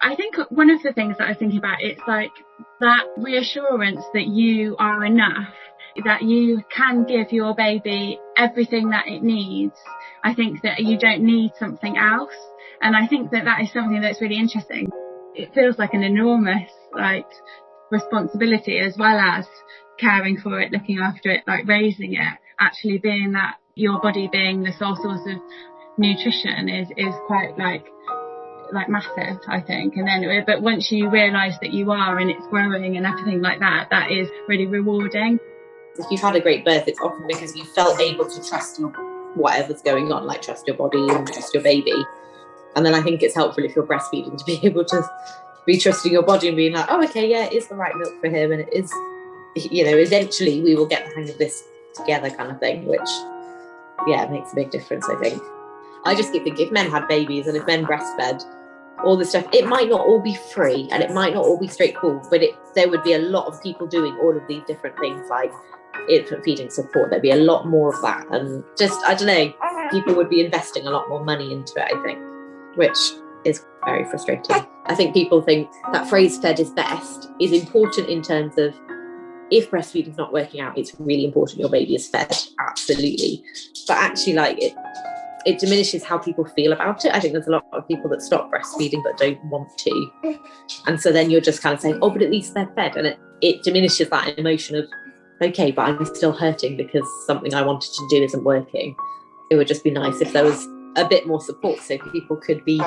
I think one of the things that I was thinking about, it's like that reassurance that you are enough, that you can give your baby everything that it needs. I think that you don't need something else. And I think that that is something that's really interesting. It feels like an enormous, responsibility, as well as caring for it, looking after it, raising it, actually being that your body being the sole source of nutrition is quite massive, I think. And then, but once you realise that you are, and it's growing and everything like that, that is really rewarding. If you've had a great birth, it's often because you felt able to trust your whatever's going on, trust your body and trust your baby. And then I think it's helpful if you're breastfeeding to be able to be trusting your body and being like, oh, okay, yeah, it is the right milk for him, and it is, eventually we will get the hang of this together, kind of thing, which, makes a big difference, I think. I just think if men had babies and if men breastfed, all this stuff, it might not all be free and it might not all be straightforward, but there would be a lot of people doing all of these different things, like infant feeding support. There'd be a lot more of that, and just, I don't know, people would be investing a lot more money into it, I think, which is very frustrating. I think people think that phrase "fed is best" is important in terms of, if breastfeeding's not working out, it's really important your baby is fed, absolutely. But actually, it diminishes how people feel about it. I think there's a lot of people that stop breastfeeding but don't want to. And so then you're just kind of saying, oh, but at least they're fed. And it diminishes that emotion of, okay, but I'm still hurting because something I wanted to do isn't working. It would just be nice if there was a bit more support, so people could be,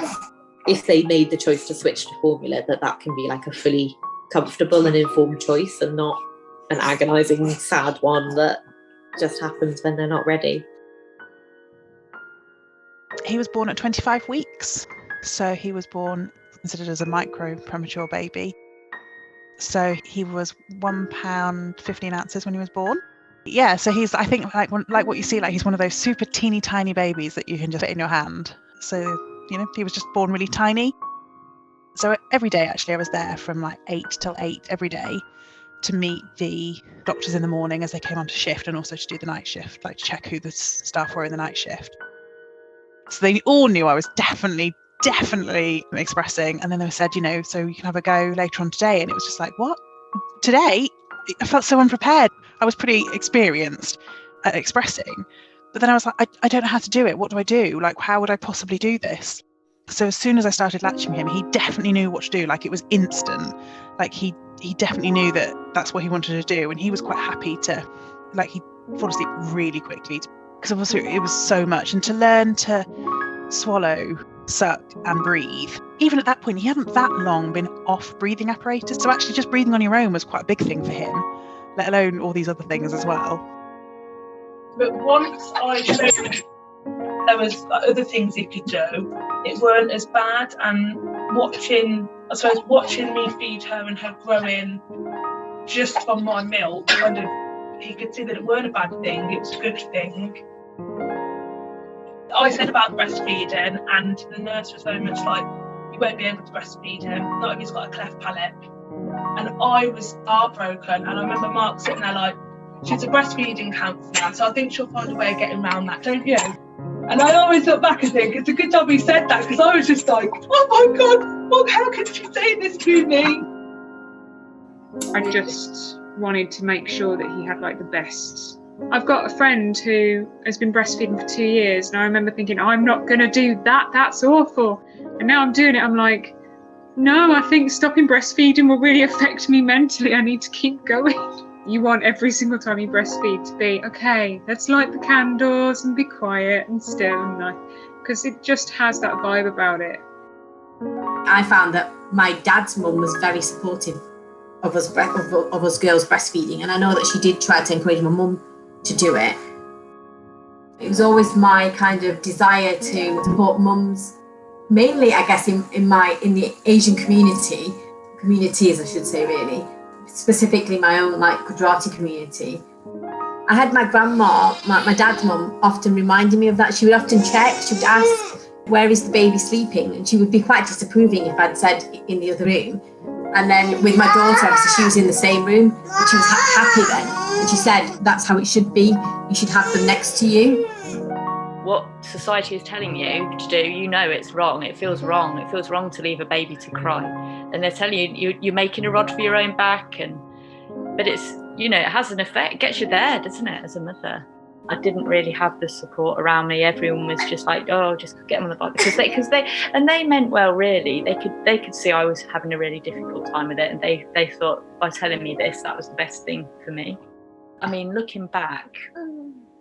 if they made the choice to switch to formula, that can be a fully comfortable and informed choice, and not an agonising, sad one that just happens when they're not ready. He was born at 25 weeks. So he was considered as a micro premature baby. So he was £1 15 ounces when he was born. Yeah, so he's, I think, like what you see, he's one of those super teeny tiny babies that you can just fit in your hand. So, he was just born really tiny. So every day, actually, I was there from 8 till 8 every day to meet the doctors in the morning as they came onto shift, and also to do the night shift, to check who the staff were in the night shift. So they all knew I was definitely expressing. And then they said, so you can have a go later on today. And it was just what? Today? I felt so unprepared. I was pretty experienced at expressing. But then I was like, I don't know how to do it. What do I do? How would I possibly do this? So as soon as I started latching him, he definitely knew what to do. It was instant. He definitely knew that that's what he wanted to do. And he was quite happy to, he fall asleep really quickly, because obviously it was so much. And to learn to swallow, suck and breathe, even at that point, he hadn't that long been off breathing apparatus. So actually just breathing on your own was quite a big thing for him, let alone all these other things as well. But once I showed there was other things he could do, it weren't as bad. And watching me feed her and her growing just from my milk, you could see that it weren't a bad thing, it was a good thing. I said about breastfeeding, and the nurse was very much like, you won't be able to breastfeed him, not if he's got a cleft palate. And I was heartbroken, and I remember Mark sitting there she's a breastfeeding counsellor, so I think she'll find a way of getting around that, don't you? And I always look back and think, it's a good job he said that, because I was just oh my God, Mark, how could she say this to me? I just wanted to make sure that he had the best. I've got a friend who has been breastfeeding for 2 years, and I remember thinking, I'm not going to do that, that's awful. And now I'm doing it, I'm like, no, I think stopping breastfeeding will really affect me mentally. I need to keep going. You want every single time you breastfeed to be, okay, let's light the candles and be quiet and still, because it just has that vibe about it. I found that my dad's mum was very supportive of us girls breastfeeding, and I know that she did try to encourage my mum to do it. It was always my kind of desire to support mums, mainly I guess in the Asian communities I should say, really, specifically my own Gujarati community. I had my grandma, my dad's mum, often reminding me of that. She would often check, she would ask, where is the baby sleeping? And she would be quite disapproving if I'd said in the other room. And then with my daughter, obviously she was in the same room, and she was happy then. And she said, that's how it should be. You should have them next to you. what society is telling you to do, you know it's wrong. It feels wrong. It feels wrong to leave a baby to cry. And they're telling you you're making a rod for your own back. But it's, you know, it has an effect. It gets you there, doesn't it, as a mother? I didn't really have the support around me. Everyone was just like, oh, just get them on the bike, because they meant well, really. They could see I was having a really difficult time with it, and they thought by telling me this, that was the best thing for me. I mean, looking back,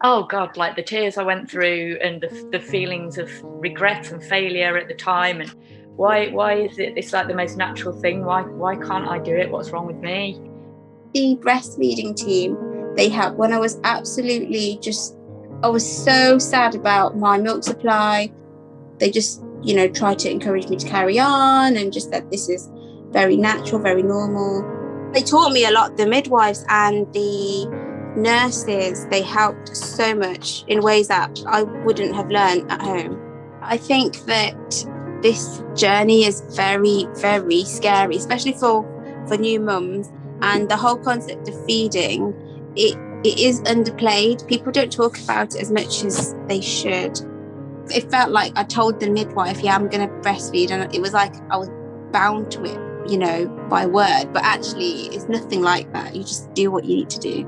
oh God, like the tears I went through and the feelings of regret and failure at the time, and why is it? It's like the most natural thing. Why can't I do it? What's wrong with me? The breastfeeding team, they helped when I was absolutely I was so sad about my milk supply. They just, you know, tried to encourage me to carry on and just that this is very natural, very normal. They taught me a lot. The midwives and the nurses, they helped so much in ways that I wouldn't have learned at home. I think that this journey is very, very scary, especially for new mums. And the whole concept of feeding, it is underplayed. People don't talk about it as much as they should. It felt like I told the midwife, yeah, I'm going to breastfeed. And it was like I was bound to it, you know, by word. But actually, it's nothing like that. You just do what you need to do.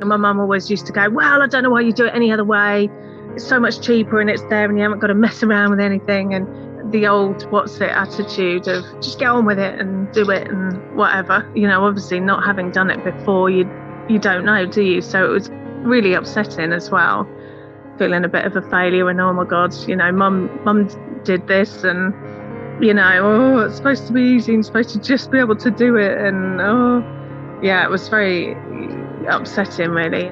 My mum always used to go, well, I don't know why you do it any other way. It's so much cheaper and it's there and you haven't got to mess around with anything. And the old what's it attitude of just get on with it and do it and whatever. You know, obviously not having done it before, you don't know, do you? So it was really upsetting as well, feeling a bit of a failure and oh my God, you know, mum did this and, you know, oh, it's supposed to be easy and supposed to just be able to do it. And oh, yeah, it was very upsetting really.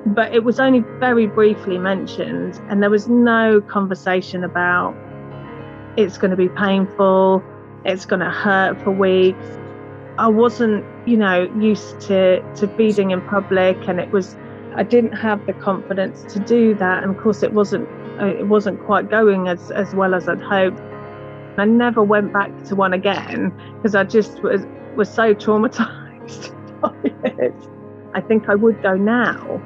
But it was only very briefly mentioned and there was no conversation about it's going to be painful, it's going to hurt for weeks. I wasn't, you know, used to feeding in public, and I didn't have the confidence to do that. And of course it wasn't quite going as well as I'd hoped. I never went back to one again because I just was so traumatized by it. I think I would go now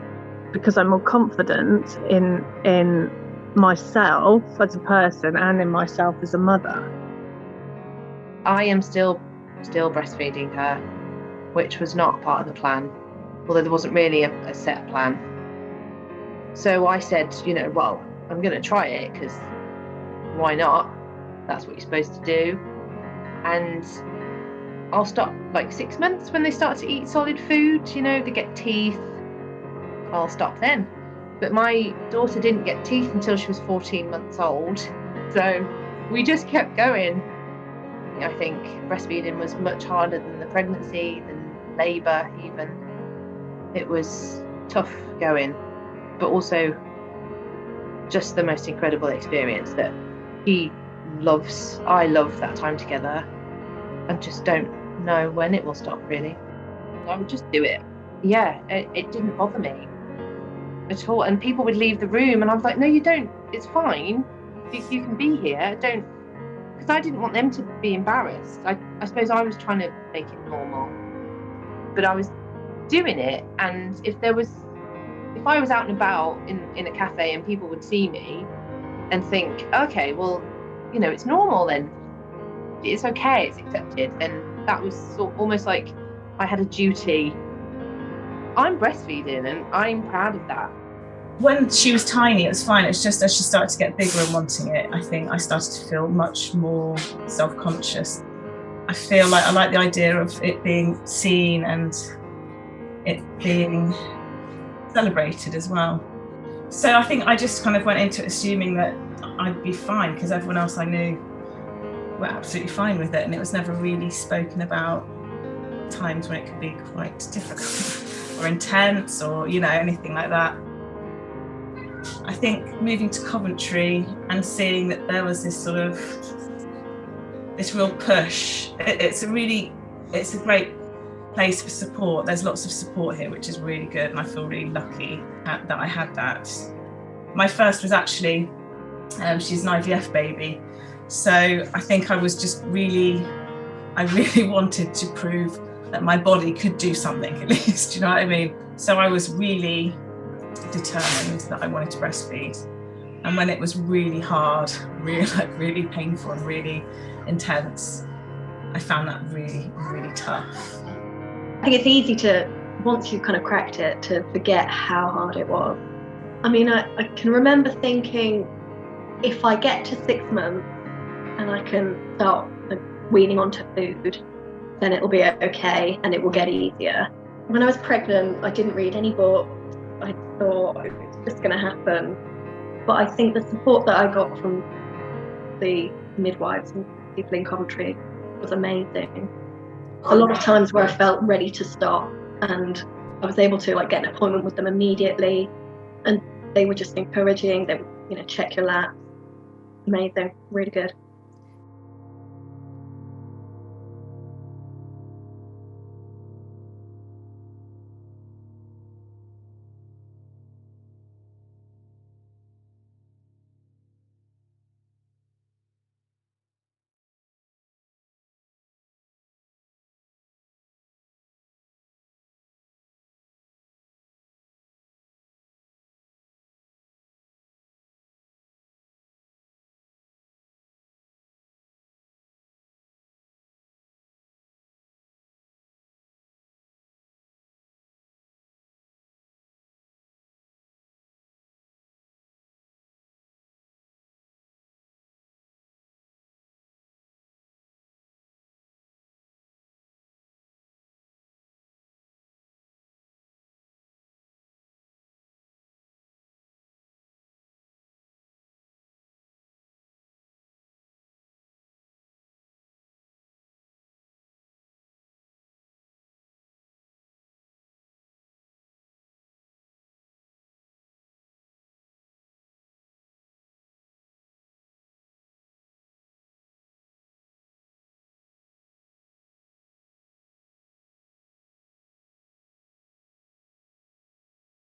because I'm more confident in myself as a person and in myself as a mother. I am still breastfeeding her, which was not part of the plan, although there wasn't really a set plan. So I said, you know, well, I'm going to try it because why not? That's what you're supposed to do. And I'll stop like 6 months when they start to eat solid food, you know, they get teeth. I'll stop then. But my daughter didn't get teeth until she was 14 months old. So we just kept going. I think breastfeeding was much harder than the pregnancy, than labour even. It was tough going, but also just the most incredible experience that he loves. I love that time together and just don't know when it will stop really. I would just do it. Yeah, it didn't bother me at all. And people would leave the room and I was like, no, you don't, it's fine. You can be here. Don't, because I didn't want them to be embarrassed. I suppose I was trying to make it normal, but I was doing it. And if I was out and about in a cafe and people would see me and think, okay, well, you know, it's normal then, it's okay, it's accepted, then that was almost like I had a duty. I'm breastfeeding and I'm proud of that. When she was tiny, it was fine. It's just as she started to get bigger and wanting it, I think I started to feel much more self-conscious. I feel like I like the idea of it being seen and it being celebrated as well. So I think I just kind of went into it assuming that I'd be fine because everyone else I knew were absolutely fine with it, and it was never really spoken about times when it could be quite difficult or intense or, you know, anything like that. I think moving to Coventry and seeing that there was this sort of this real push, it's a great place for support. There's lots of support here, which is really good, and I feel really lucky that I had that. My first was actually, she's an IVF baby, so I think I was just really wanted to prove that my body could do something at least, you know what I mean? So I was really determined that I wanted to breastfeed. And when it was really hard, really painful and really intense, I found that really, really tough. I think it's easy to, once you've kind of cracked it, to forget how hard it was. I mean, I can remember thinking, if I get to 6 months and I can start weaning onto food, then it'll be okay and it will get easier. When I was pregnant, I didn't read any books. I thought it was just going to happen. But I think the support that I got from the midwives and people in Coventry was amazing. A lot of times where I felt ready to stop, and I was able to get an appointment with them immediately, and they were just encouraging. They would, check your labs. Amazing, really good.